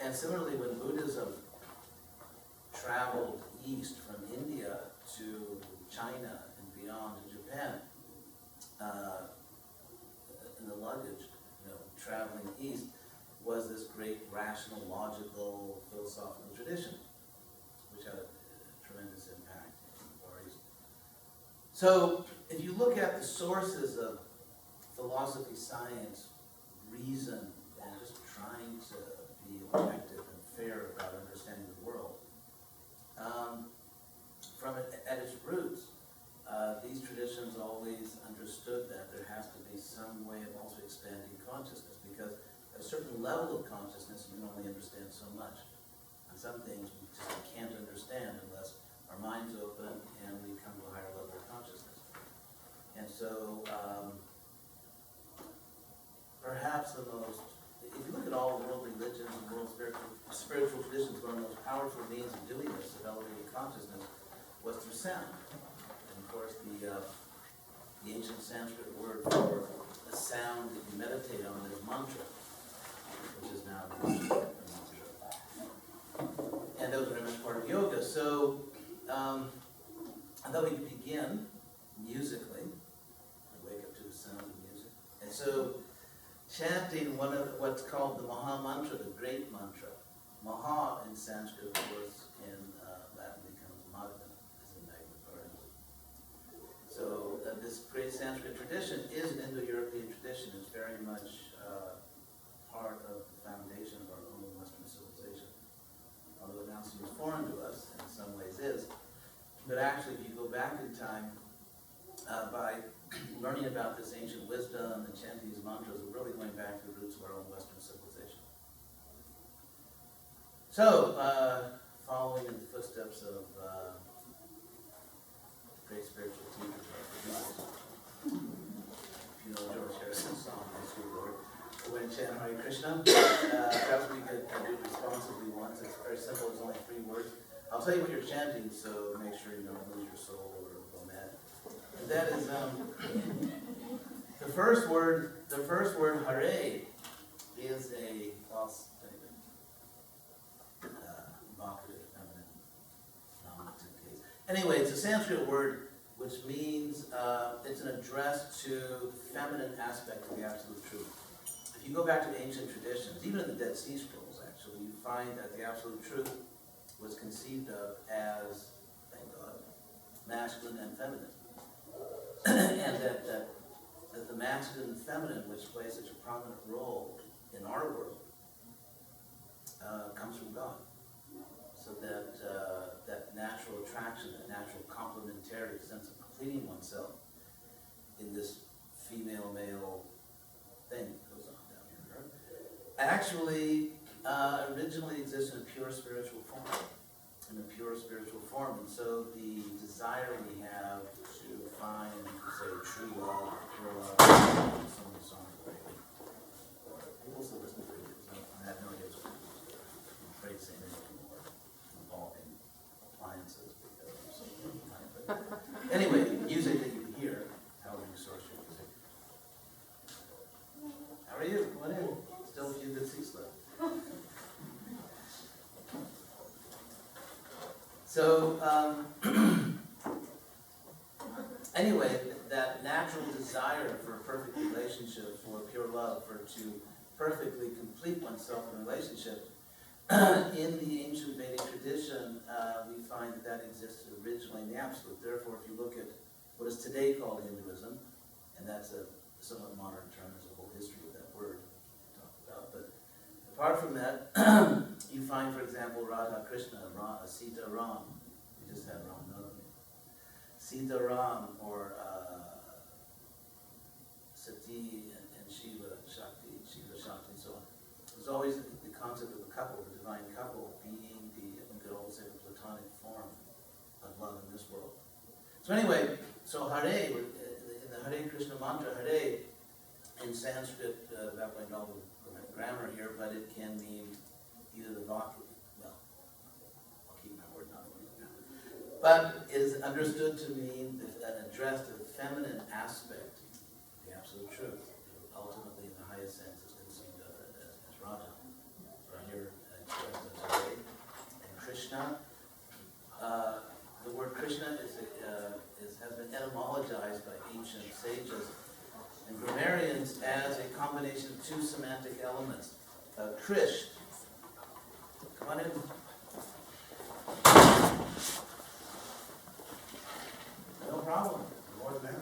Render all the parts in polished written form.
And similarly, when Buddhism traveled east from India to China and beyond to Japan, in the luggage, traveling east, was this great rational, logical, philosophical tradition, which had a tremendous impact in the Far East. So, if you look at the sources of philosophy, science, reason, and just trying to be objective and fair about understanding the world, at its roots, these traditions always understood that there has to be some way of also expanding consciousness, because at a certain level of consciousness you can only understand so much. And some things we just can't understand unless our minds open and we come to a higher level of consciousness. And so, perhaps if you look at all world religions and world spiritual traditions, one of the most powerful means of doing this, of elevating consciousness, was through sound. And of course, the ancient Sanskrit word for a sound that you meditate on is mantra, which is now a mantra. And those are very much part of yoga. So, I thought we could begin musically. Wake up to the sound of music. And so, chanting one of what's called the Maha Mantra, the great mantra. Maha in Sanskrit, of course, in Latin becomes Magna, as in Magna Carta. So this great Sanskrit tradition is an Indo-European tradition. It's very much part of the foundation of our own Western civilization. Although it now seems foreign to us, and in some ways is. But actually, if you go back in time, by learning about this ancient wisdom and chanting these mantras, we're really going back to the roots of our own Western civilization. So, following in the footsteps of great spiritual teachers, if you know George Harrison's song, My Sweet Lord, we're going to chant Hare Krishna. Perhaps we could do it responsibly once. It's very simple, it's only 3 words. I'll tell you what you're chanting, so make sure you don't lose your soul or go mad. And that is the first word, Hare, is a false statement. Vocative, feminine, nominative case. Anyway, it's a Sanskrit word which means it's an address to the feminine aspect of the Absolute Truth. If you go back to ancient traditions, even in the Dead Sea Scrolls, actually, you find that the Absolute Truth was conceived of as, thank God, masculine and feminine. And that the masculine and feminine, which plays such a prominent role in our world, comes from God. So that that natural attraction, that natural complementary sense of completing oneself in this female-male thing that goes on down here, actually originally exists in a pure spiritual form. And so the desire we have to find, say, true love, pure love, some of the songs are great. People still listen to it. I have no idea what's going on. I'm afraid to say anything more involving appliances because I'm so but anyway, music that you hear, however you source your music. How are you? Come on in. Still a few good seats left. So, anyway, that natural desire for a perfect relationship, for pure love, to perfectly complete oneself in a relationship, in the ancient Vedic tradition, we find that existed originally in the Absolute. Therefore, if you look at what is today called Hinduism, and that's a somewhat modern term, there's a whole history of that word to talk about, but apart from that, you find, for example, Radha Krishna, Sita Ram. We just had Ram Navami. Sita Ram, or Sati and Shiva Shakti, and so on. There's always the concept of a couple, the divine couple, being we could always say, the platonic form of love in this world. So anyway, so Hare, in the Hare Krishna mantra, Hare, in Sanskrit, without going all the grammar here, but it can mean either the vocative, well, I'll keep my word, not going to grammar, but is understood to mean an address to the feminine aspect, the Absolute Truth. Ultimately, in the highest sense, is conceived of as Radha. Or here, ancient sages and grammarians as a combination of two semantic elements. Krish, come on in. No problem. More the merrier.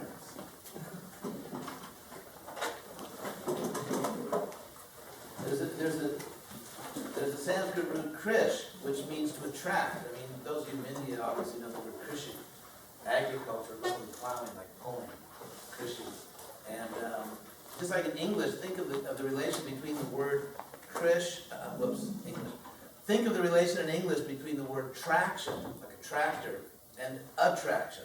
There's a Sanskrit root krish, which means to attract. I mean, those of you in India obviously know the word krishi. Agriculture, literally plowing, like pulling, krishi. And just like in English, think of the relation between the word krish, English. Think of the relation in English between the word traction, like a tractor, and attraction.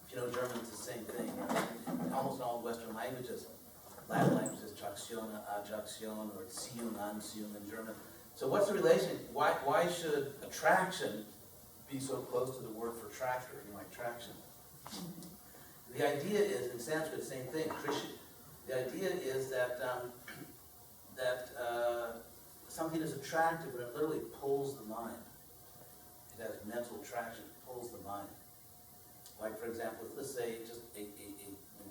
If you know German, it's the same thing. Right? In almost all Western languages. Latin languages, Traktion, Attraction, or Ziehung, Anziehung in German. So what's the relation? Why should attraction be so close to the word for tractor, like traction? The idea is, in Sanskrit, same thing, krishi. The idea is that something is attractive, but it literally pulls the mind. It has mental attraction, it pulls the mind. Like, for example, let's say just an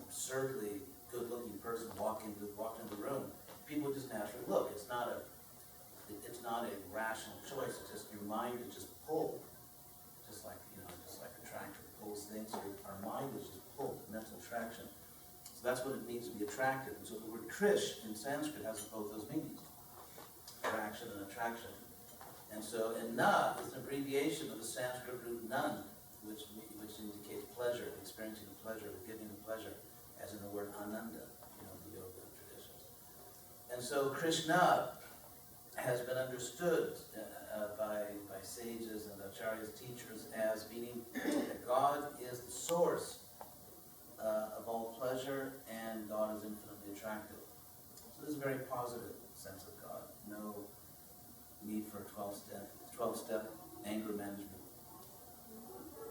absurdly good-looking person walked into the room, people just naturally look. It's not a rational choice. It's just your mind is just pulled, just like a tractor pulls things. So our mind is just pulled, mental attraction. So that's what it means to be attractive. And so the word krish in Sanskrit has both those meanings, attraction and attraction. And so, and na is an abbreviation of the Sanskrit root nan, which indicates pleasure, experiencing the pleasure, giving the pleasure, as in the word ananda, the yoga traditions. And so Krishna has been understood by sages and acharyas, teachers, as meaning that God is the source of all pleasure, and God is infinitely attractive. So this is a very positive sense of God. No need for 12-step anger management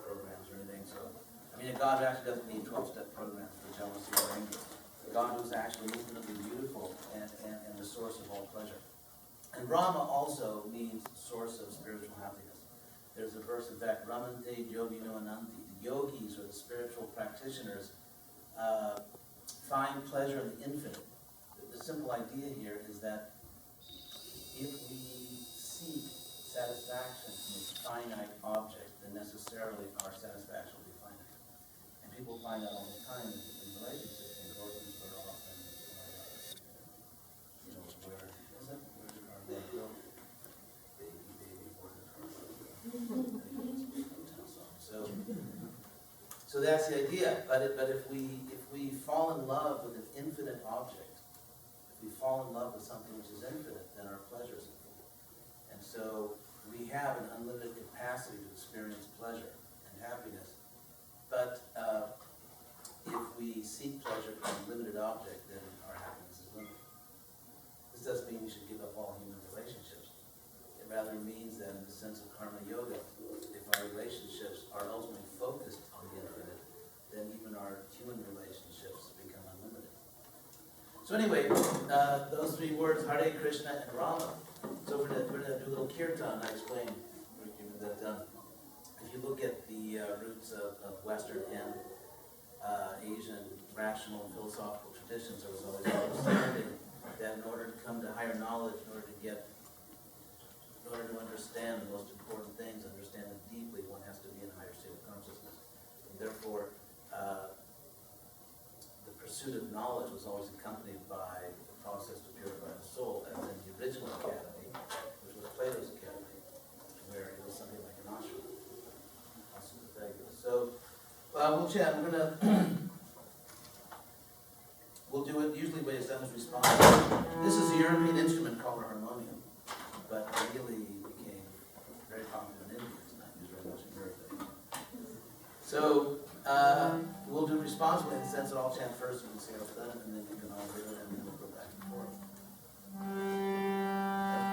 programs or anything. So, I mean, God actually doesn't need 12-step programs for jealousy or anger. God was actually infinitely beautiful and the source of all pleasure. And Rama also means source of spiritual happiness. There's a verse, in fact, Ramante Yogino Ananti. The yogis, or the spiritual practitioners, find pleasure in the infinite. The simple idea here is that if we seek satisfaction in a finite object, then necessarily our satisfaction will be finite. And people find that all the time in relationships, and orphans are often, where is it? Where's the car going to go? Baby, where's the car? So that's the idea. But if we fall in love with an infinite object, if we fall in love with something which is infinite, then our pleasure is infinite. And so we have an unlimited capacity to experience pleasure and happiness. But if we seek pleasure from a limited object, then our happiness is limited. This doesn't mean we should give up all human relationships. It rather means that in the sense of karma yoga, if our relationships are ultimately focused on the infinite, then even our human relationships become unlimited. So anyway, those three words, Hare, Krishna, and Rama. So we're going to do a little kirtan. I explained that if you look at the roots of Western and Asian rational philosophical traditions, there was always an understanding that in order to come to higher knowledge, in order to understand the most important things, understand them deeply, one has to be in a higher state of consciousness. And therefore, the pursuit of knowledge was always accompanied by the process to purify the soul, as in the original academy, which was Plato's academy, where it was something like an ashram. So, we'll chat. We'll do it. Usually, the way it's done is response. This is a European instrument called a harmonium, but really became very popular in India. It's not used very much in Europe. So, we'll do responsibly in the sense that I'll chant first, and we'll see how it's done, and then you can all do it, and then we'll go back and forth.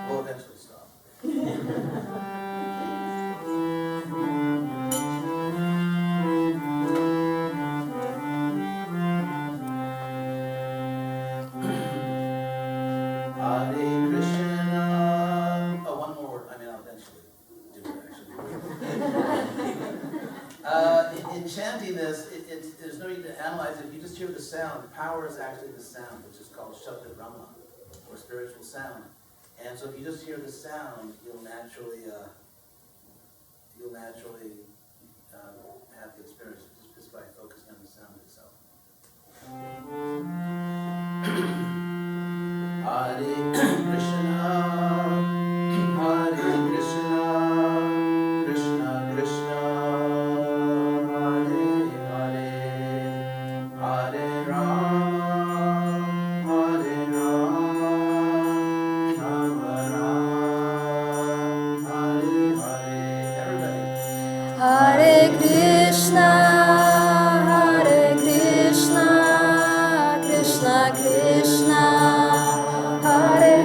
We'll eventually stop. Chanting this, there's no need to sound. Power is actually the sound, which is called Shabda Brahma, or spiritual sound. And so if you just hear the sound, you'll naturally have the experience just by focusing on the sound itself. Hare Krishna, Hare Krishna, Krishna Krishna, Hare Hare, Hare Rama, Hare Rama, Rama Rama, Hare Hare. Everybody. Hare Krishna, Krishna Krishna, Hare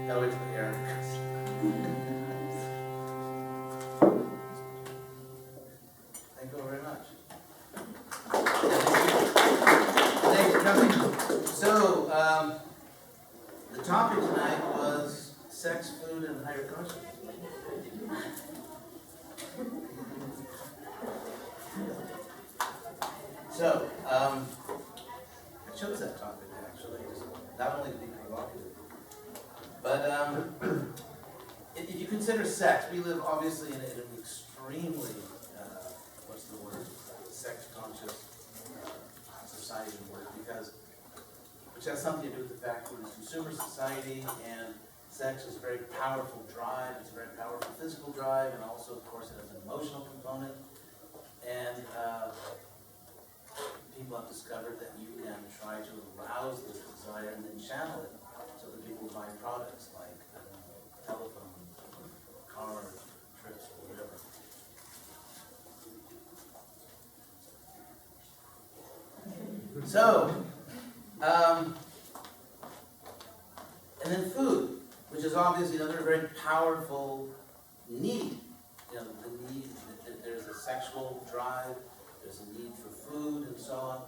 Gotta wait till the air comes. Thank you very much. Thanks for coming. So, the topic tonight was sex, food, and higher consciousness. So, I chose that topic actually, not only to be provocative, but if you consider sex, we live obviously in an extremely, what's the word, sex-conscious society and work, which has something to do with the fact that we're a consumer society, and sex is a very powerful drive. It's a very powerful physical drive, and also, of course, it has an emotional component. And people have discovered that you can try to arouse this desire and then channel it so that people buy products like, I don't know, telephones, cars, trips, or whatever. So, and then food, which is obviously another very powerful need. You know, the need, there's a sexual drive, there's a need for food, and so on.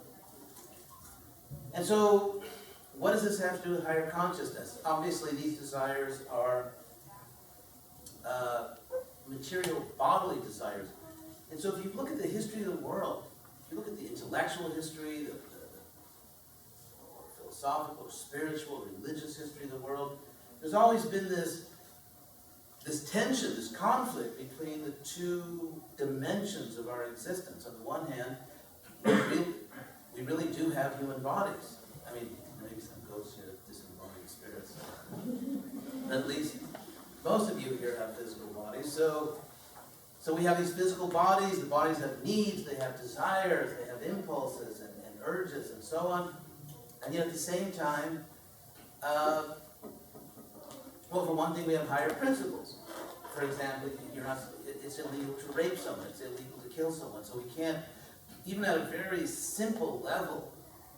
And so, what does this have to do with higher consciousness? Obviously, these desires are material, bodily desires. And so if you look at the history of the world, if you look at the intellectual history, the philosophical, spiritual, religious history of the world, there's always been this tension, this conflict between the two dimensions of our existence. On the one hand, we really do have human bodies. I mean, maybe some ghosts here, disembodied spirits. At least most of you here have physical bodies. So we have these physical bodies. The bodies have needs, they have desires, they have impulses and urges and so on. And yet at the same time, well, for one thing, we have higher principles. For example, it's illegal to rape someone, it's illegal to kill someone. So we can't, even at a very simple level,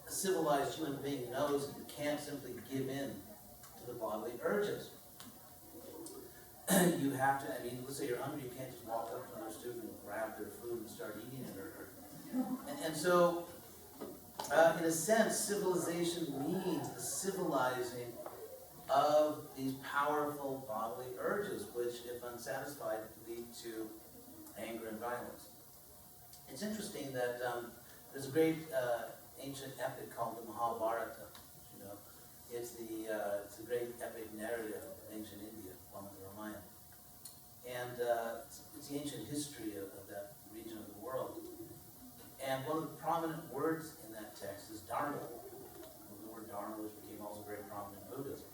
a civilized human being knows that you can't simply give in to the bodily urges. You have to, I mean, let's say you're hungry, you can't just walk up to another student and grab their food and start eating it. And so, in a sense, civilization means the civilizing of these powerful bodily urges, which, if unsatisfied, lead to anger and violence. It's interesting that there's a great ancient epic called the Mahabharata. You know, it's a great epic narrative of ancient India, along with the Ramayana, and it's the ancient history of that region of the world. And one of the prominent words in that text is dharma. The word dharma, which became also very prominent in Buddhism.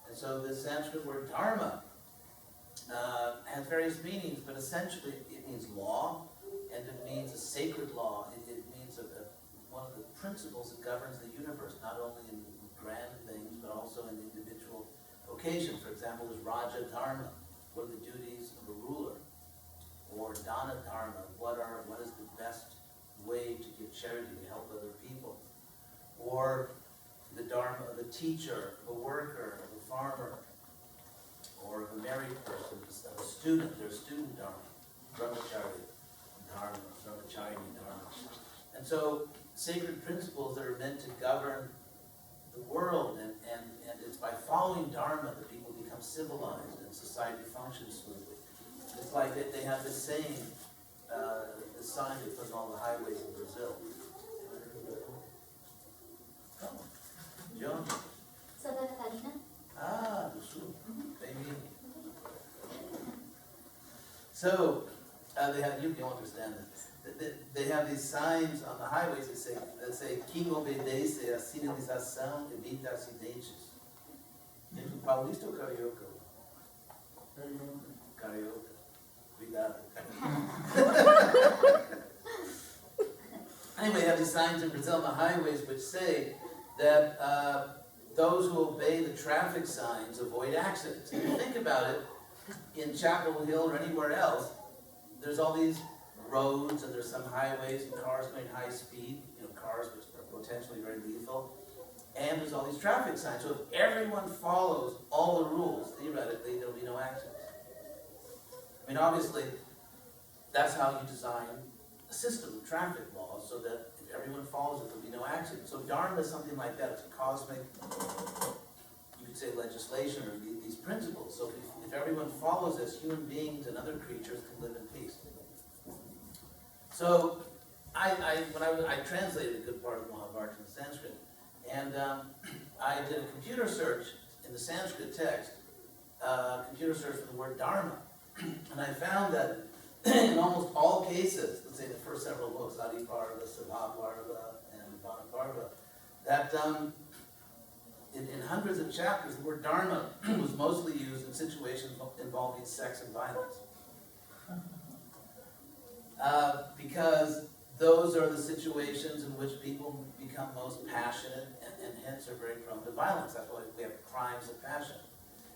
And so the Sanskrit word dharma has various meanings, but essentially it means law, and it means a sacred law. It means one of the principles that governs the universe, not only in grand things, but also in individual occasions. For example, there's Raja Dharma. What are the duties of a ruler? Or Dana Dharma. What is the best way to give charity, to help other people? Or the dharma of a teacher, of a worker, of a farmer, or of a married person, of a student. There's student dharma, brahmachari dharma, brahmachari dharma. And so sacred principles that are meant to govern the world, and it's by following dharma that people become civilized and society functions smoothly. It's like they have this saying, the sign they put on all the highways in Brazil. Come on. John? Santa Catarina? Ah, do Sul. Baby. So, you'll understand that. They have these signs on the highways that say quem obedece a sinalização evita acidentes. Paulista ou carioca? Carioca. Cuidado. Anyway, they have these signs in Brazil on the highways which say that those who obey the traffic signs avoid accidents. If you think about it, in Chapel Hill or anywhere else, there's all these roads and there's some highways and cars going high speed, cars which are potentially very lethal, and there's all these traffic signs. So if everyone follows all the rules, mean, obviously, that's how you design a system of traffic laws, so that if everyone follows it, there'll be no accident. So Dharma is something like that. It's a cosmic, you could say, legislation, or these principles. So if everyone follows this, human beings and other creatures can live in peace. So I translated a good part of the Mahabharata in Sanskrit, and I did a computer search in the Sanskrit text, computer search for the word Dharma, and I found that in almost all cases, let's say the first several books, Adiparva, Sabhaparva, and Vanaparva, that in hundreds of chapters, the word Dharma was mostly used in situations involving sex and violence. Because those are the situations in which people become most passionate and hence are very prone to violence. That's why we have crimes of passion.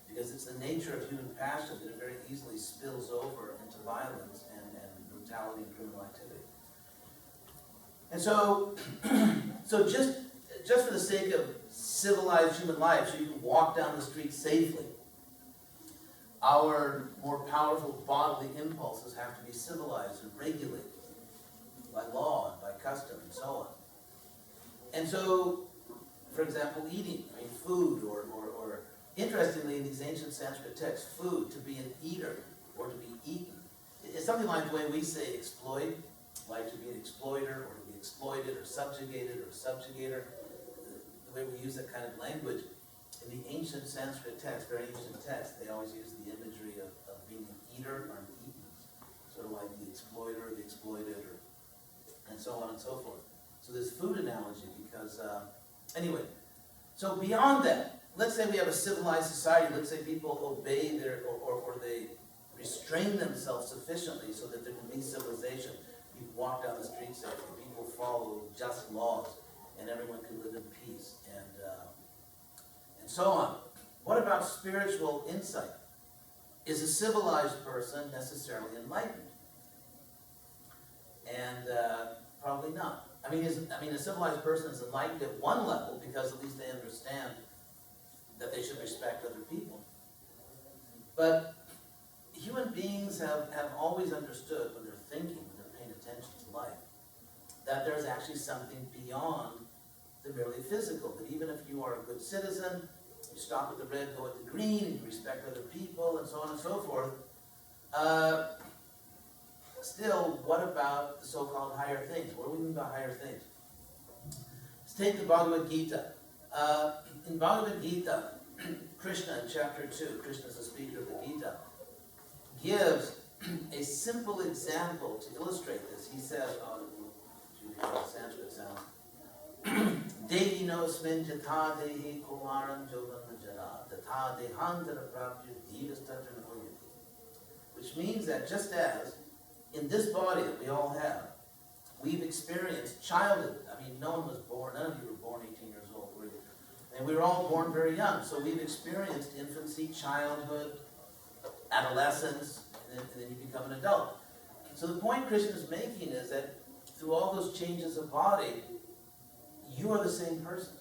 Because it's the nature of human passion that it very easily spills over into violence and brutality and criminal activity. And so, so just for the sake of civilized human life, so you can walk down the street safely, our more powerful bodily impulses have to be civilized and regulated by law and by custom and so on. And so, for example, eating, I mean food, or interestingly in these ancient Sanskrit texts, food, to be an eater or to be eaten, it's something like the way we say exploit, like to be an exploiter or to be exploited or subjugated or subjugator, the way we use that kind of language. In the ancient Sanskrit text, very ancient text, they always use the imagery of being an eater or an eaten, sort of like the exploiter, the exploited, and so on and so forth. So this food analogy, because, anyway, so beyond that, let's say we have a civilized society, let's say people obey or they restrain themselves sufficiently so that there can be civilization. People walk down the street safely, people follow just laws, and everyone can live in peace, and so on. What about spiritual insight? Is a civilized person necessarily enlightened? And probably not. I mean, a civilized person is enlightened at one level because at least they understand that they should respect other people. But human beings have always understood when they're thinking, when they're paying attention to life, that there's actually something beyond the merely physical. That even if you are a good citizen, you stop at the red, go at the green, and you respect other people, and so on and so forth, still, what about the so-called higher things? What do we mean by higher things? Let's take the Bhagavad Gita. In Bhagavad Gita, Krishna in chapter 2, Krishna is the speaker of the Gita, gives a simple example to illustrate this. He says, Sanskrit sound, Dehi no asmin jatha dehi kumaram jogam jara, tatha dehantara prapya dhirastatra nuyati. Which means that just as in this body that we all have, we've experienced childhood. I mean, no one was born, none of you were born 18 years old, were you? And we were all born very young. So we've experienced infancy, childhood, adolescence, and then you become an adult. So the point Krishna is making is that through all those changes of body, you are the same person.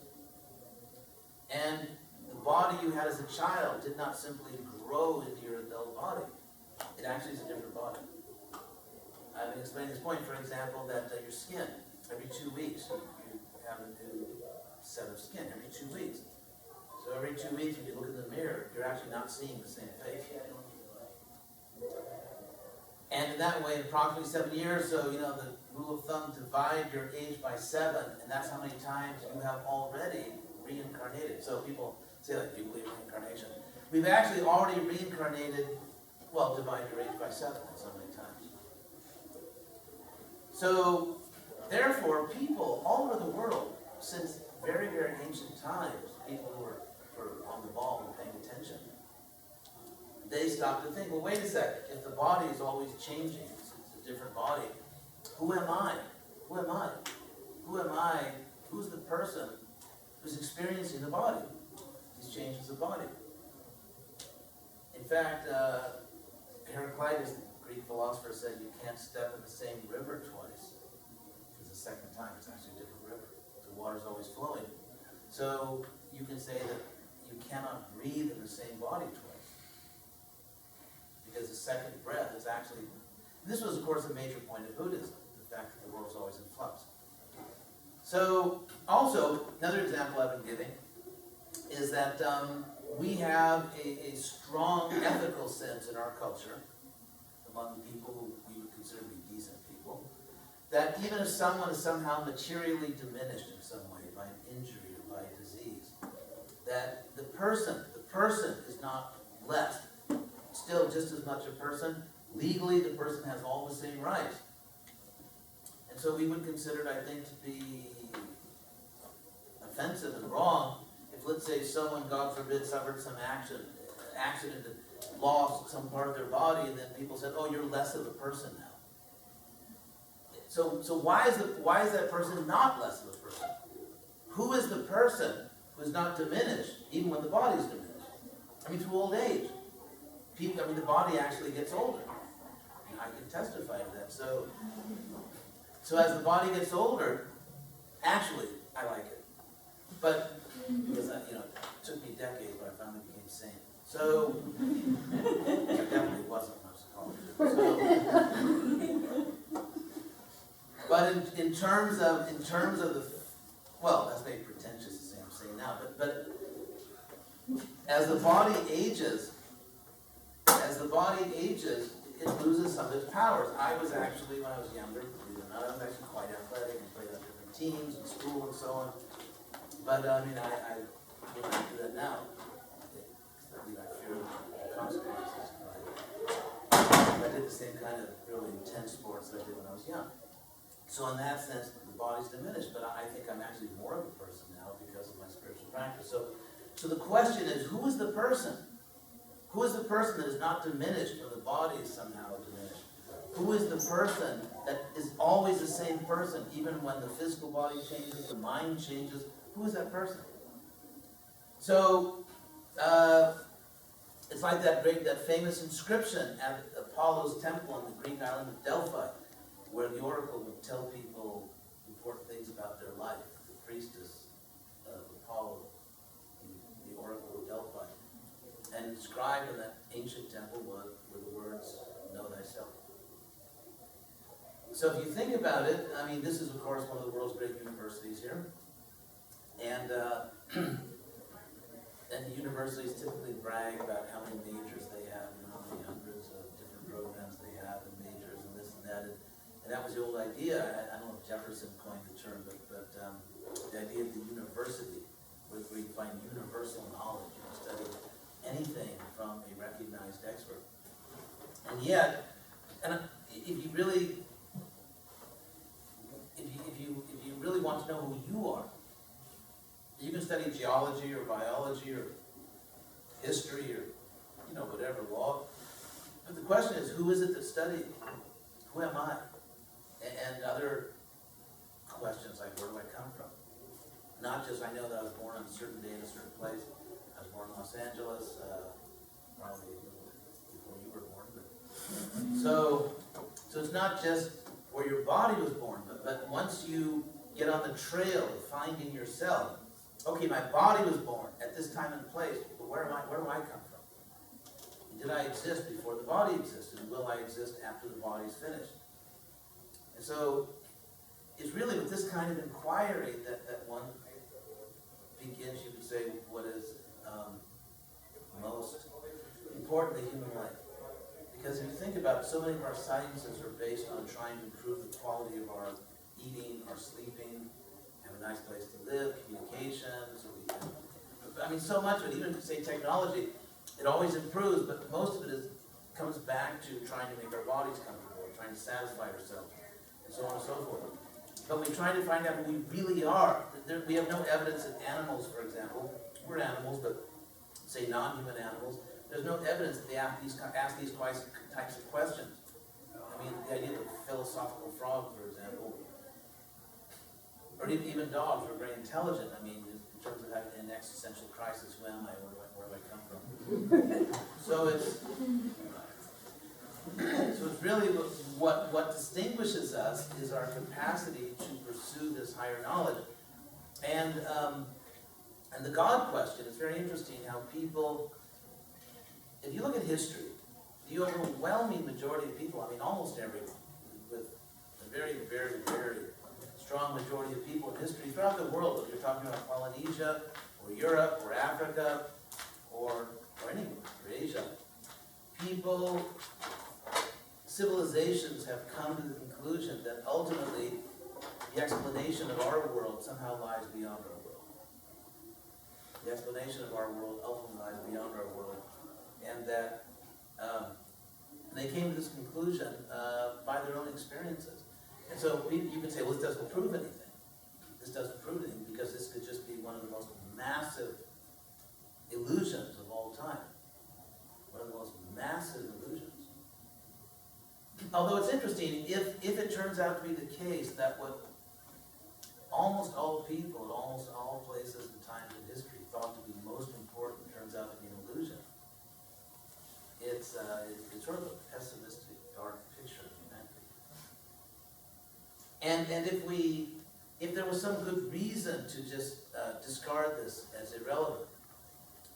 And the body you had as a child did not simply grow into your adult body. It actually is a different body. I've been explaining this point, for example, that your skin, every 2 weeks, you have a new set of skin, every 2 weeks. So every 2 weeks, when you look in the mirror, you're actually not seeing the same face. And in that way, in approximately 7 years, so, the rule of thumb, divide your age by 7, and that's how many times you have already reincarnated. So people say, like, do you believe in reincarnation? We've actually already reincarnated, well, divide your age by 7, that's so many times. So, therefore, people all over the world, since very, very ancient times, people who were on the ball and paying attention, they stopped to think, well, wait a second, if the body is always changing, it's a different body, who am I? Who am I? Who am I? Who's the person who's experiencing the body? These changes of body. In fact, Heraclitus, the Greek philosopher, said you can't step in the same river twice. Because the second time it's actually a different river. The water's always flowing. So you can say that you cannot breathe in the same body twice. Because the second breath is This was, of course, a major point of Buddhism, the fact that the world is always in flux. So, also, another example I've been giving is that we have a strong ethical sense in our culture, among people who we would consider to be decent people, that even if someone is somehow materially diminished in some way by an injury or by a disease, that the person is not less, still just as much a person. Legally, the person has all the same rights. And so we would consider it, I think, to be offensive and wrong if, let's say, someone, God forbid, suffered some accident and lost some part of their body, and then people said, oh, you're less of a person now. So why is that person not less of a person? Who is the person who is not diminished, even when the body is diminished? I mean, through old age. The body actually gets older. And I can testify to that. So as the body gets older, actually, I like it. But, because it took me decades, but I finally became sane. So, I definitely wasn't when I was a college. But in terms of the, well, that's maybe pretentious to say I'm saying now, but as the body ages, it loses some of its powers. I was actually, when I was younger, believe it or not, I was actually quite athletic and played on different teams in school and so on. But I wouldn't do that now. I fear the consequences. I did the same kind of really intense sports that I did when I was young. So in that sense, the body's diminished, but I think I'm actually more of a person now because of my spiritual practice. So the question is, who is the person? Who is the person that is not diminished when the body is somehow diminished? Who is the person that is always the same person, even when the physical body changes, the mind changes? Who is that person? So, it's like that famous inscription at Apollo's temple in the Greek island of Delphi, where the oracle would tell people important things about their life. The priestess of Apollo, the oracle of Delphi. And inscribed in that ancient temple were the words, know thyself. So if you think about it, this is, of course, one of the world's great universities here. And the universities typically brag about how many majors they have, how many hundreds of different programs they have, and majors, and this and that. And that was the old idea. I don't know if Jefferson coined the term, but the idea of the university, where you find universal knowledge. You can study anything from a recognized expert. And yet, if you really want to know who you are, you can study geology or biology or history or whatever, law. But the question is, who is it that studied? Who am I? And other questions like, where do I come from? Not just, I know that I was born on a certain day in a certain place. I was born in Los Angeles, probably before you were born. But so it's not just where your body was born, but once you get on the trail of finding yourself, okay, my body was born at this time and place, but where do I come from? And did I exist before the body existed? And will I exist after the body's finished? And so it's really with this kind of inquiry that one begins, you could say, what is most important in human life. Because if you think about it, so many of our sciences are based on trying to improve the quality of our eating, our sleeping, have a nice place to live, communications. So much of it, even say technology, it always improves, but most of it comes back to trying to make our bodies comfortable, trying to satisfy ourselves, and so on and so forth. But we try to find out who we really are. We have no evidence that animals, for example, we're animals, but say non-human animals, there's no evidence that they ask these types of questions. The idea of a philosophical frog, for example, or even dogs are very intelligent. In terms of having an existential crisis, who am I? Where do I come from? So it's really what distinguishes us is our capacity to pursue this higher knowledge. And the God question, it's very interesting how people, if you look at history, the overwhelming majority of people, I mean almost everyone, with a very, very, very strong majority of people in history throughout the world, whether you're talking about Polynesia, or Europe, or Africa, or anywhere, or Asia, people, civilizations have come to the conclusion that ultimately the explanation of our world somehow lies beyond our world. The explanation of our world ultimately lies beyond our world, and that they came to this conclusion by their own experiences. And so you can say, well, this doesn't prove anything. This doesn't prove anything because this could just be one of the most massive illusions of all time. One of the most massive illusions. Although it's interesting, if it turns out to be the case that what almost all people at almost all places and times in history thought to be most important turns out to be an illusion, it's sort of a pessimistic, dark picture of humanity. And if there was some good reason to just discard this as irrelevant,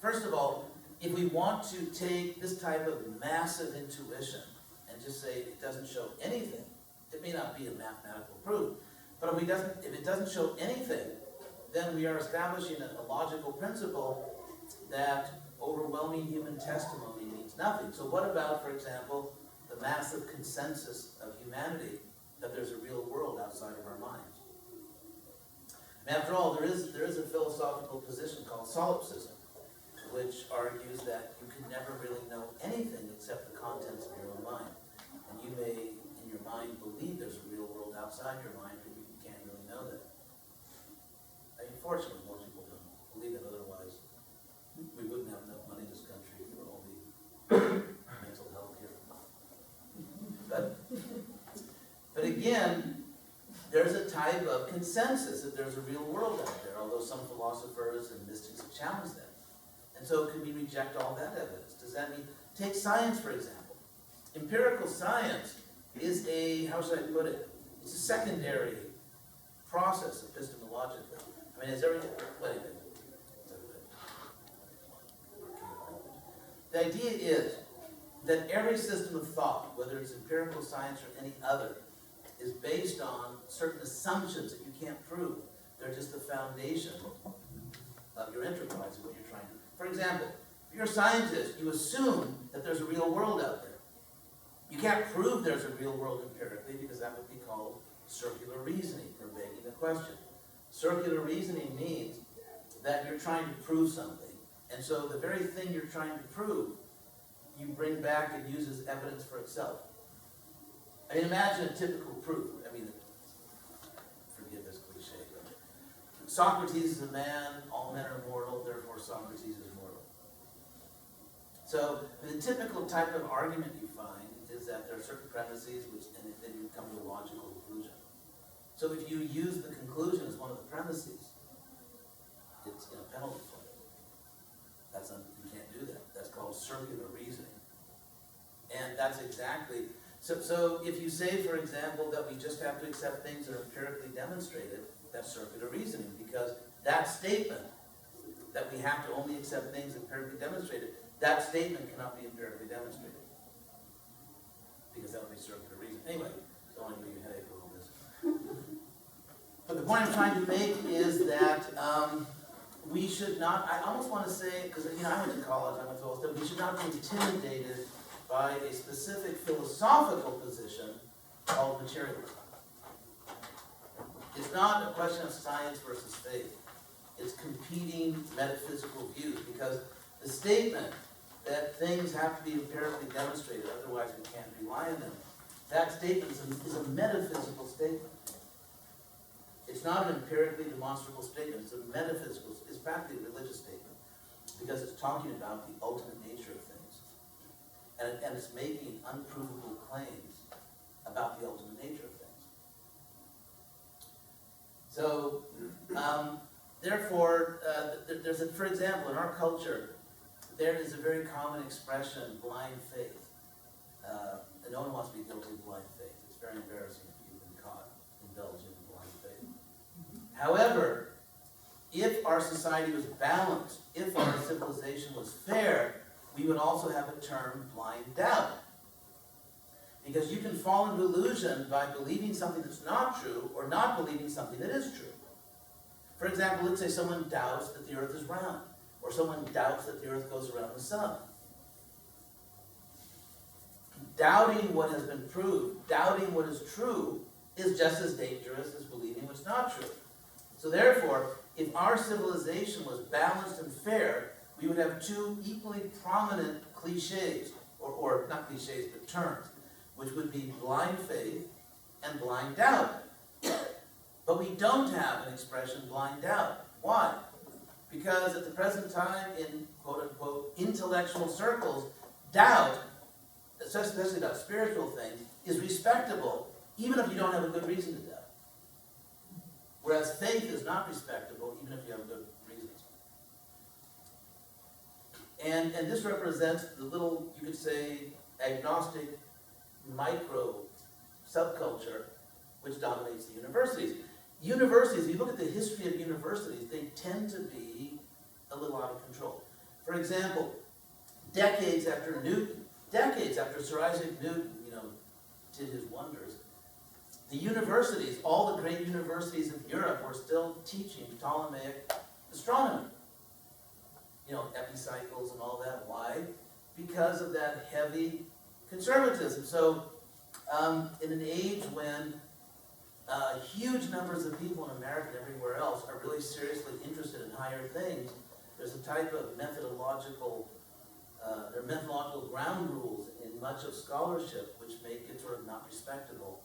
first of all, if we want to take this type of massive intuition and just say it doesn't show anything, it may not be a mathematical proof, but if it doesn't show anything, then we are establishing a logical principle that overwhelming human testimony means nothing. So what about, for example, the massive consensus of humanity that there's a real world outside of our minds? And after all, there is a philosophical position called solipsism, which argues that you can never really know anything except the contents of your own mind. And you may, in your mind, believe there's a real world outside your mind, but you can't really know that. I mean, fortunately, most people don't believe it, otherwise we wouldn't have enough money in this country for all the mental health care. But again, there's a type of consensus that there's a real world out there, although some philosophers and mystics have challenged that. And so can we reject all that evidence? Does that mean, take science for example. Empirical science is how should I put it? It's a secondary process epistemologically. I mean, the idea is that every system of thought, whether it's empirical science or any other, is based on certain assumptions that you can't prove. They're just the foundation of your enterprise, of what you're trying to do. For example, if you're a scientist, you assume that there's a real world out there. You can't prove there's a real world empirically because that would be called circular reasoning, for begging the question. Circular reasoning means that you're trying to prove something, and so the very thing you're trying to prove, you bring back and use as evidence for itself. I mean, imagine a typical proof. I mean, forgive this cliche, but Socrates is a man, all men are mortal, therefore Socrates is mortal. So the typical type of argument you find is that there are certain premises and then you come to a logical conclusion. So if you use the conclusion as one of the premises, it's in a penalty claim. You can't do that. That's called circular reasoning. And that's exactly, so if you say, for example, that we just have to accept things that are empirically demonstrated, that's circular reasoning, because that statement, that we have to only accept things empirically demonstrated, that statement cannot be empirically demonstrated. Because that would be circular reasoning. Anyway, don't want to give you a headache for all this. But the point I'm trying to make is that we should not, I almost want to say, because I went to college, I went to all stuff, we should not be intimidated by a specific philosophical position called materialism. It's not a question of science versus faith. It's competing metaphysical views, because the statement that things have to be empirically demonstrated, otherwise we can't rely on them, that statement is a metaphysical statement. It's not an empirically demonstrable statement, it's a metaphysical, it's practically a religious statement, because it's talking about the ultimate nature of things. And it's making unprovable claims about the ultimate nature of things. So, therefore, for example, in our culture, there is a very common expression, blind faith. And no one wants to be guilty of blind faith. It's very embarrassing if you've been caught indulging in blind faith. However, if our society was balanced, if our civilization was fair, we would also have a term blind doubt. Because you can fall into illusion by believing something that's not true or not believing something that is true. For example, let's say someone doubts that the earth is round, or someone doubts that the earth goes around the sun. Doubting what has been proved, doubting what is true, is just as dangerous as believing what's not true. So therefore, if our civilization was balanced and fair, we would have two equally prominent cliches, or not cliches, but terms, which would be blind faith and blind doubt. But we don't have an expression blind doubt. Why? Because at the present time in quote-unquote intellectual circles, doubt, especially about spiritual things, is respectable even if you don't have a good reason to doubt. Whereas faith is not respectable even if you have good reasons. And this represents the little, you could say, agnostic micro subculture which dominates the universities. Universities, if you look at the history of universities, they tend to be a little out of control. For example, decades after Sir Isaac Newton, did his wonders, the universities, all the great universities of Europe were still teaching Ptolemaic astronomy. Epicycles and all that. Why? Because of that heavy conservatism. So, in an age when huge numbers of people in America and everywhere else are really seriously interested in higher things, there's a type of methodological ground rules in much of scholarship which make it sort of not respectable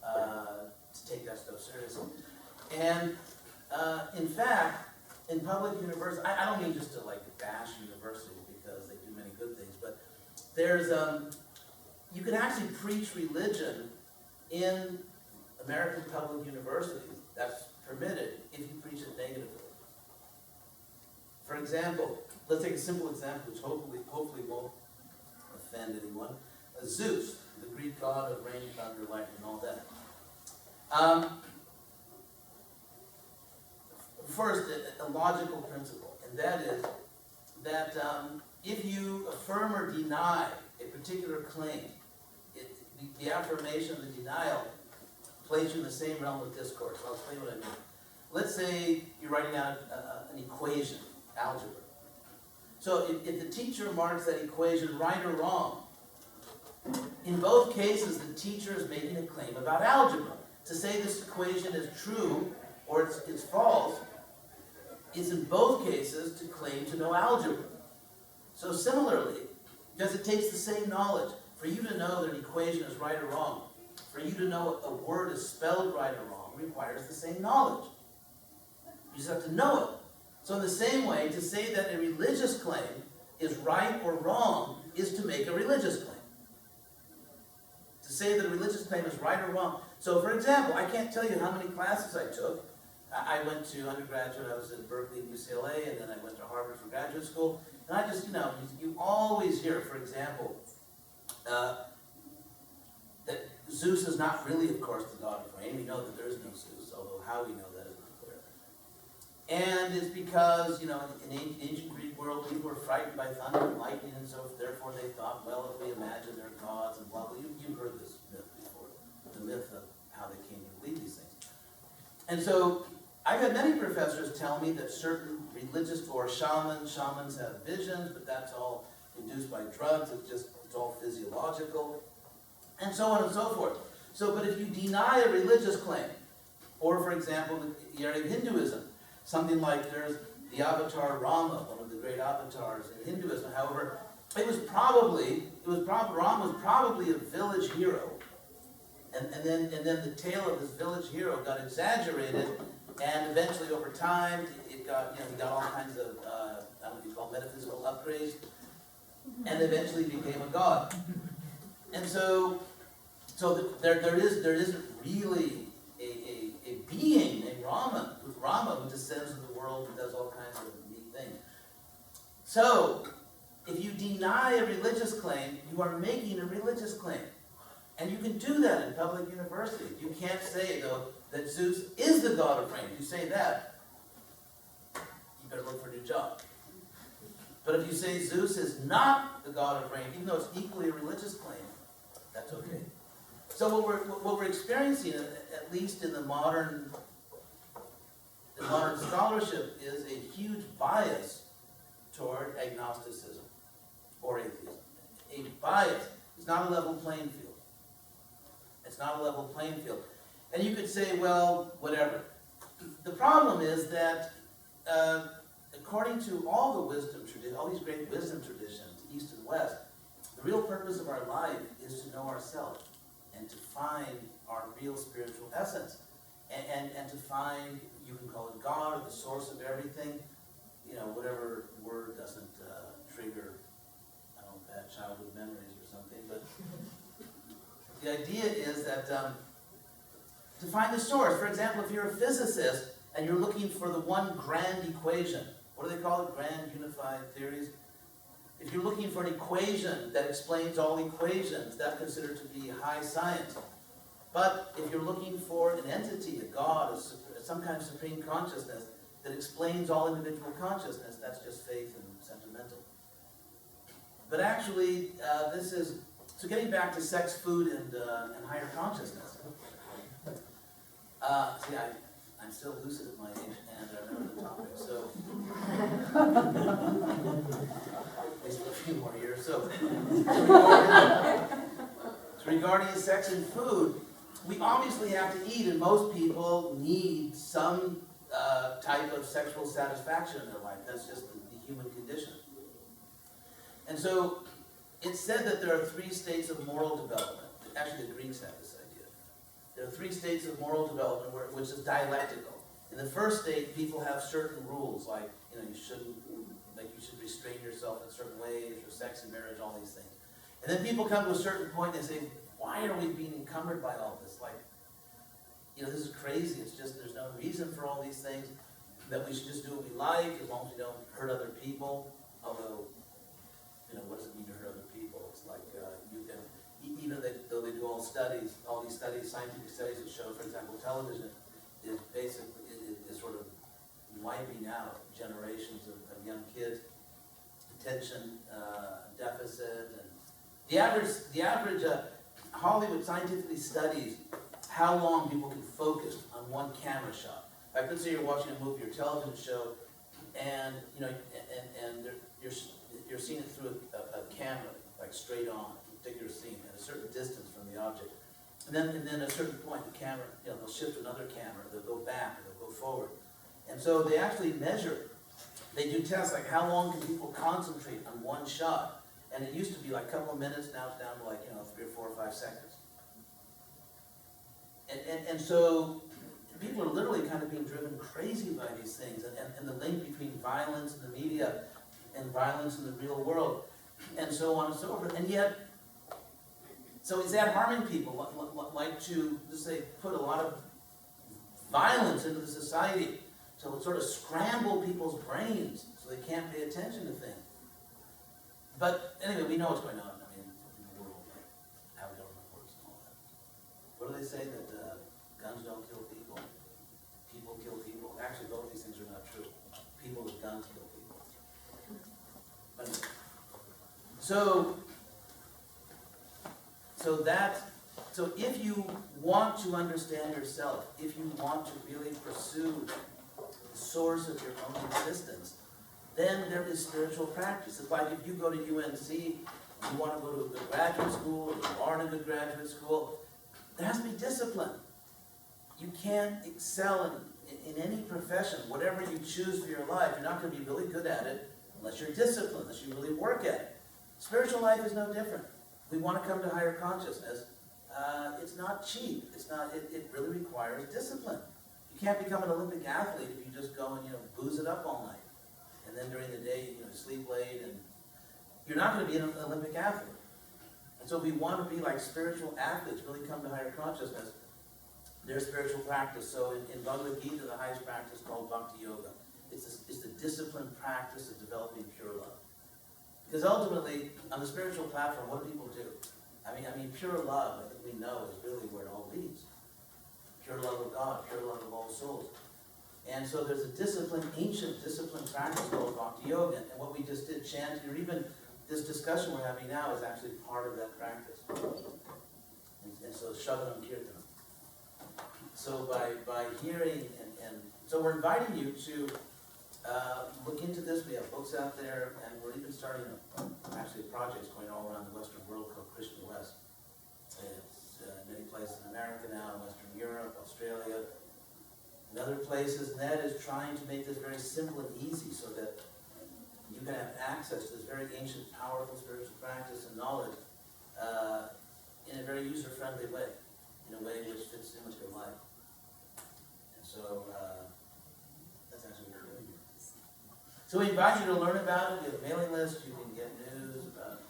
to take that stuff seriously. And in fact, in public universities, I don't mean just to bash universities because they do many good things, but there's you can actually preach religion in American public universities. That's permitted if you preach it negatively. For example, let's take a simple example which hopefully won't offend anyone. Zeus, the Greek god of rain, thunder, lightning, and all that. First, a logical principle, and that is that if you affirm or deny a particular claim, the affirmation of the denial places you in the same realm of discourse. I'll explain what I mean. Let's say you're writing out an equation, algebra. So if the teacher marks that equation right or wrong, in both cases the teacher is making a claim about algebra. To say this equation is true or it's false is in both cases to claim to know algebra. So similarly, because it takes the same knowledge, for you to know that an equation is right or wrong, for you to know a word is spelled right or wrong, requires the same knowledge. You just have to know it. So in the same way, to say that a religious claim is right or wrong is to make a religious claim. To say that a religious claim is right or wrong. So for example, I can't tell you how many classes I took. I went to undergraduate, I was at Berkeley and UCLA, and then I went to Harvard for graduate school. And I just, you always hear, for example, that Zeus is not really, of course, the god of rain. We know that there is no Zeus, although how we know that is not clear. And it's because, in the ancient Greek world, people were frightened by thunder and lightning, and so therefore they thought, well, if we imagine they're gods and blah, blah. You've heard this myth before, the myth of how they came to believe these things. And so I've had many professors tell me that certain religious or shamans have visions, but that's all induced by drugs. It's all physiological, and so on and so forth. So, but if you deny a religious claim, or for example, the area of Hinduism, something like there's the avatar Rama, one of the great avatars in Hinduism. However, Rama was probably a village hero, and then the tale of this village hero got exaggerated, and eventually over time it got he got all kinds of I don't know what you call metaphysical upgrades, and eventually became a god. And so there isn't really a being named Rama who descends to the world and does all kinds of neat things. So if you deny a religious claim, you are making a religious claim. And you can do that in public universities. You can't say, though, that Zeus is the god of rain. If you say that, you better look for a new job. But if you say Zeus is not the god of rain, even though it's equally a religious claim, that's okay. So what we're experiencing, at least in the modern scholarship, is a huge bias toward agnosticism or atheism. A bias. It's not a level playing field. It's not a level playing field. And you could say, well, whatever. The problem is that according to all the wisdom traditions, all these great wisdom traditions, East and West, the real purpose of our life is to know ourselves and to find our real spiritual essence. And to find, you can call it God or the source of everything, whatever word doesn't trigger, bad childhood memories or something, but the idea is that to find the source. For example, if you're a physicist and you're looking for the one grand equation, what do they call it? Grand unified theories? If you're looking for an equation that explains all equations, that's considered to be high science. But if you're looking for an entity, a God, some kind of supreme consciousness that explains all individual consciousness, that's just faith and sentimental. But actually, so getting back to sex, food, and higher consciousness. I'm still lucid at my age, and I remember the topic, so at least for a few more years. So regarding sex and food, we obviously have to eat, and most people need some type of sexual satisfaction in their life. That's just the human condition. And so it's said that there are 3 states of moral development. Actually, the Greeks have this idea. There are 3 states of moral development, which is dialectical. In the first state, people have certain rules, like you should restrain yourself in certain ways, or sex and marriage, all these things. And then people come to a certain point and they say, why are we being encumbered by all this? This is crazy. It's just, there's no reason for all these things, that we should just do what we like, as long as we don't hurt other people. Although, what does it mean to hurt other people? It's like, you can, even though they do all these studies, scientific studies that show, for example, television is basically, is sort of wiping out generations of young kids, attention deficit, and the average Hollywood scientifically studies how long people can focus on one camera shot. Like, let's say you're watching a movie or television show, and you're seeing it through a camera, like straight on, a particular scene, at a certain distance from the object. And then at a certain point, the camera, they'll shift to another camera, they'll go back, or they'll go forward. And so they actually measure, they do tests, like how long can people concentrate on one shot. And it used to be like a couple of minutes, now it's down to 3 or 4 or 5 seconds. And so people are literally kind of being driven crazy by these things, and the link between violence in the media and violence in the real world, and so on and so forth. And yet, so is that harming people? Like to, let's say, put a lot of violence into the society to sort of scramble people's brains so they can't pay attention to things. But anyway, we know what's going on. In the world, how government works and all that. What do they say, that guns don't kill people? People kill people. Actually, both these things are not true. People with guns kill people. But, so if you want to understand yourself, if you want to really pursue the source of your own existence, then there is spiritual practice. It's like if you go to UNC, you want to go to a good graduate school, or you are in a good graduate school, there has to be discipline. You can't excel in any profession, whatever you choose for your life. You're not going to be really good at it unless you're disciplined, unless you really work at it. Spiritual life is no different. We want to come to higher consciousness. It's not cheap. It really requires discipline. You can't become an Olympic athlete if you just go and booze it up all night. And then during the day, sleep late, and you're not going to be an Olympic athlete. And so if we want to be like spiritual athletes, really come to higher consciousness, there's spiritual practice. So in Bhagavad Gita, the highest practice is called Bhakti Yoga. It's the disciplined practice of developing pure love. Because ultimately, on the spiritual platform, what do people do? I mean, pure love, I think we know, is really where it all leads. Pure love of God, pure love of all souls. And so there's a discipline, ancient discipline practice called Bhakti Yoga, and what we just did, chanting, or even this discussion we're having now is actually part of that practice. And so Shravanam Kirtanam. So by hearing, and so we're inviting you to look into this. We have books out there, and we're even starting actually projects going all around the Western world called Krishna West. It's in many places in America now, Western Europe, Australia, and other places, and that is trying to make this very simple and easy so that you can have access to this very ancient, powerful spiritual practice and knowledge in a very user-friendly way, in a way which fits in with your life. And so that's actually what we're doing here. So we invite you to learn about it. We have a mailing list. You can get news about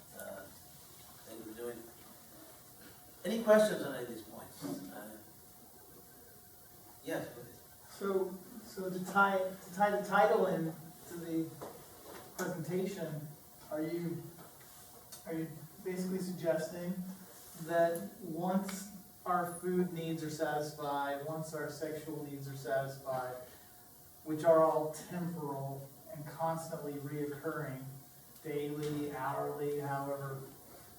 things we're doing. Any questions on any of these points? Yes, please. So to tie the title in to the presentation, are you basically suggesting that once our food needs are satisfied, once our sexual needs are satisfied, which are all temporal and constantly reoccurring, daily, hourly, however,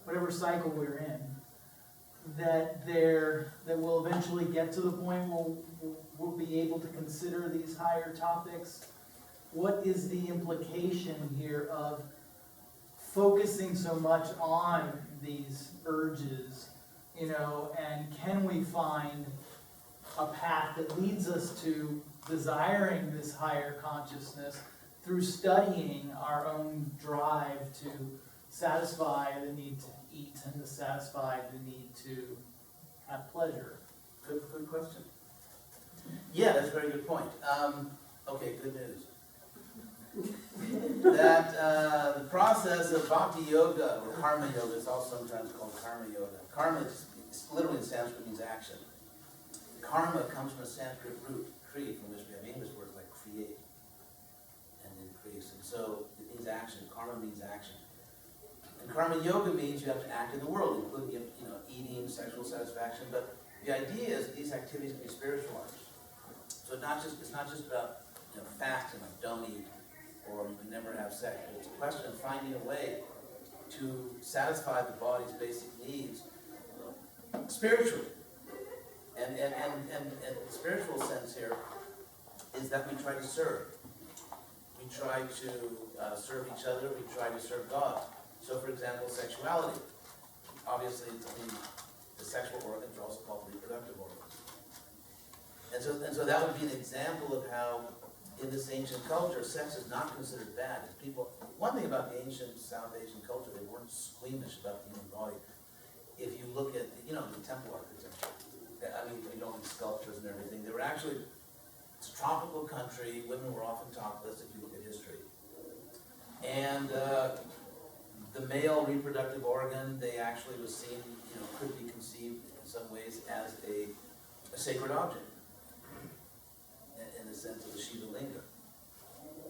whatever cycle we're in, that we'll eventually get to the point where we'll be able to consider these higher topics? What is the implication here of focusing so much on these urges, and can we find a path that leads us to desiring this higher consciousness through studying our own drive to satisfy the need to eat and to satisfy the need to have pleasure? Good question. Yeah, that's a very good point. Okay, good news. That the process of Bhakti Yoga, or Karma Yoga, is also sometimes called Karma Yoga. Karma is literally in Sanskrit means action. Karma comes from a Sanskrit root, kri, from which we have English words like create and increase. And so it means action. Karma means action. And Karma Yoga means you have to act in the world, including eating, sexual satisfaction. But the idea is these activities can be spiritualized. So it's not just about fasting, like don't eat, or never have sex. It's a question of finding a way to satisfy the body's basic needs spiritually. And the spiritual sense here is that we try to serve. We try to serve each other. We try to serve God. So, for example, sexuality. Obviously, the sexual organs are also called reproductive organs. And so that would be an example of how, in this ancient culture, sex is not considered bad. One thing about the ancient South Asian culture, they weren't squeamish about the human body. If you look at, the temple architecture, you know, these sculptures and everything, they were actually, it's a tropical country, women were often topless if you look at history. And the male reproductive organ, they actually was seen, could be conceived in some ways as a sacred object, in the sense of the Shiva Linga,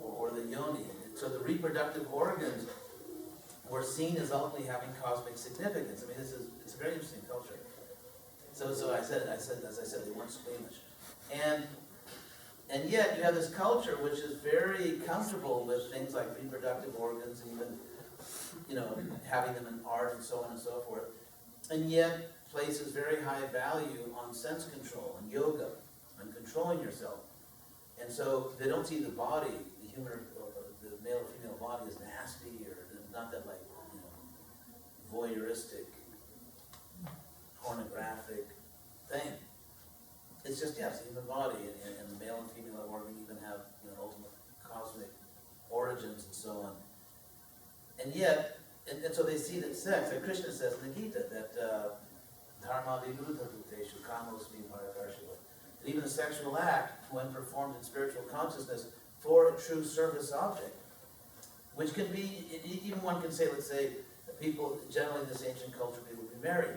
or the yoni. So the reproductive organs were seen as ultimately having cosmic significance. It's a very interesting culture. So as I said, they weren't squeamish. And yet you have this culture which is very comfortable with things like reproductive organs, and even, having them in art and so on and so forth. And yet places very high value on sense control and yoga and controlling yourself. And so they don't see the body, the human or the male or female body, as nasty, or not that voyeuristic, pornographic thing. It's just, it's the human body, and the male and female organ even have ultimate cosmic origins and so on. And yet, and so they see that sex, like Krishna says in the Gita, that dharma viruddha bhuteshu kamosmi bharatarshava. That even the sexual act, when performed in spiritual consciousness for a true service object, which can be, even one can say, let's say, people, generally in this ancient culture, people would be married,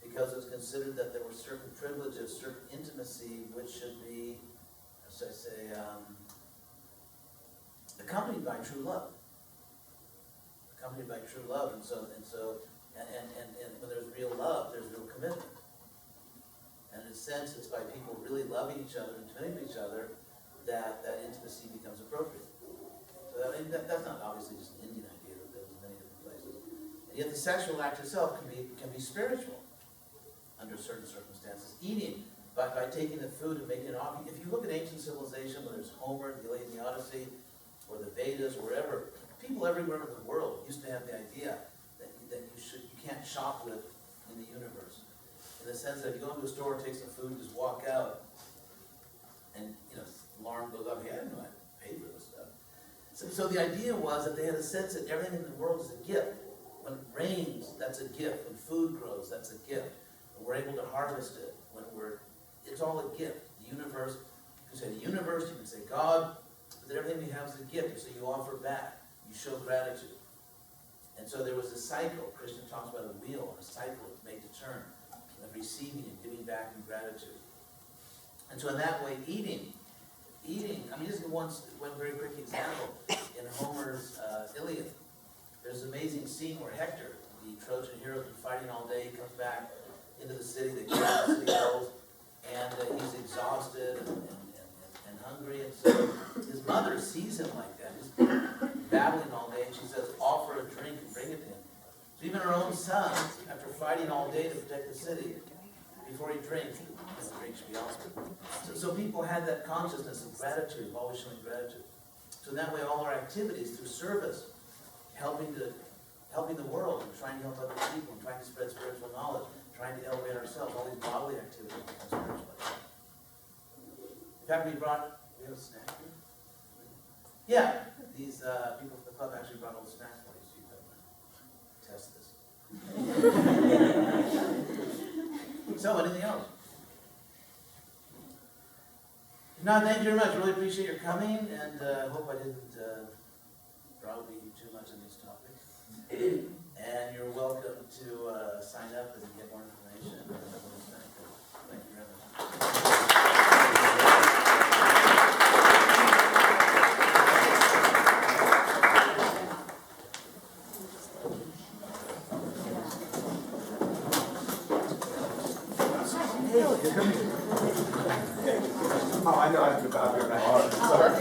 because it was considered that there were certain privileges, certain intimacy, which should be, as I say, accompanied by true love. Accompanied by true love, and when there's real love, there's real commitment. And in a sense, it's by people really loving each other and committing to each other that intimacy becomes appropriate. So that's not obviously just an Indian idea, that was in many different places. And yet the sexual act itself can be spiritual under certain circumstances. Eating, by taking the food and making it offering. If you look at ancient civilization, whether it's Homer, the Iliad and the Odyssey, or the Vedas, or wherever, people everywhere in the world used to have the idea that you can't shoplift in the universe. In the sense that if you go into a store, take some food, just walk out, and alarm goes off. Hey, I didn't know I had to pay for this stuff. So the idea was that they had a sense that everything in the world is a gift. When it rains, that's a gift. When food grows, that's a gift. When we're able to harvest it, it's all a gift. The universe, you can say the universe, you can say God, but that everything we have is a gift, so you offer back. You show gratitude. And so there was a cycle. Krishna talks about a wheel, a cycle that's made to turn, of receiving and giving back in gratitude. And so in that way, eating, just one very quick example. In Homer's Iliad, there's an amazing scene where Hector, the Trojan hero, has been fighting all day. He comes back into the city, they go to the city walls, and he's exhausted and hungry. And so his mother sees him like that. He's battling all day, and she says, offer a drink and bring it to him. So even her own son, after fighting all day to protect the city, before he drinks, the drink should be offered. So people had that consciousness of gratitude, of always showing gratitude. So in that way, all our activities through service, helping the world, and trying to help other people, and trying to spread spiritual knowledge, trying to elevate ourselves, all these bodily activities become spiritual. In fact, we have a snack here? Yeah, these people from the club actually brought all the snacks for you, so you can test this. So, anything else? No, thank you very much. Really appreciate your coming, and hope I didn't browbeat you too much on these topics. And you're welcome to sign up and get more information. Thank you very much. Oh, I know. I've got my heart. Sorry.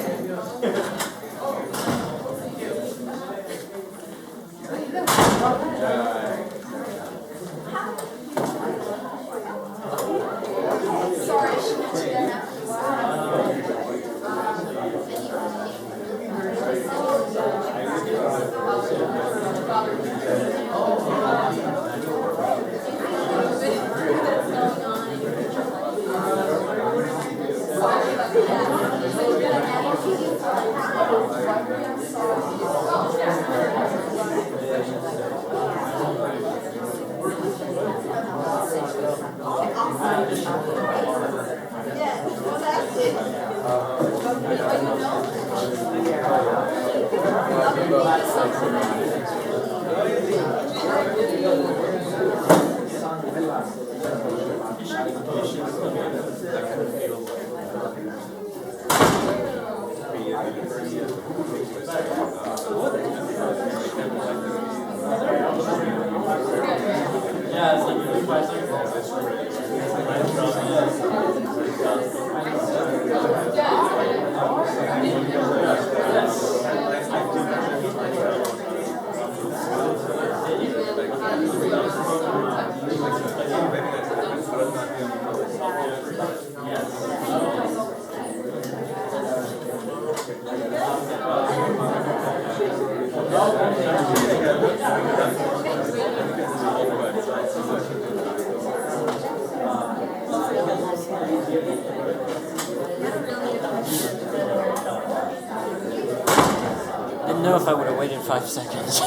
Didn't know if I would have waited 5 seconds. I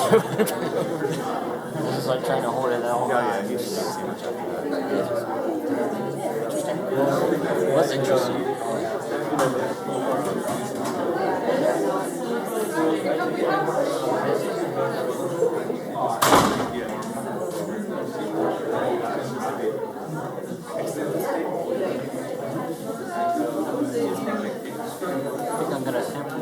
was just like trying to hold it that whole time. He just doesn't see much of It was interesting. I think I'm gonna sample.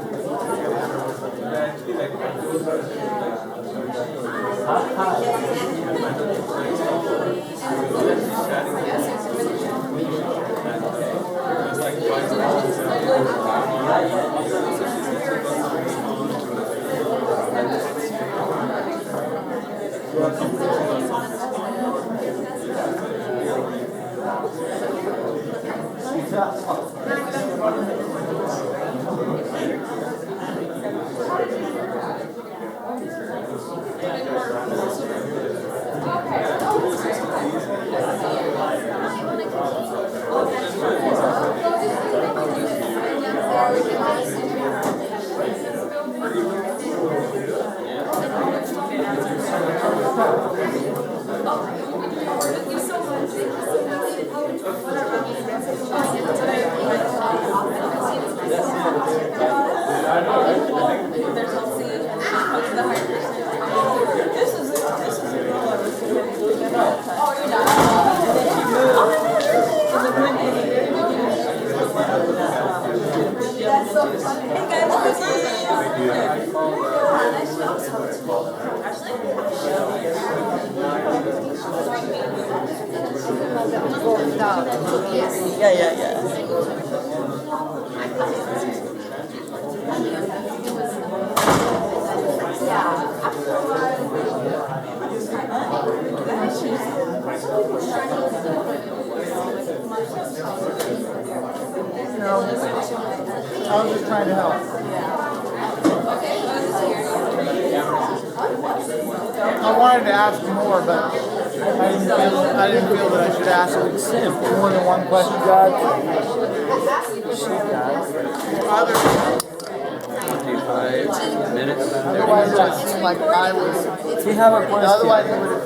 No, I was just trying to help. I wanted to ask more, but I didn't feel that I should ask more than one question. Otherwise, it would seem like I was. We have a question. Otherwise, it would have.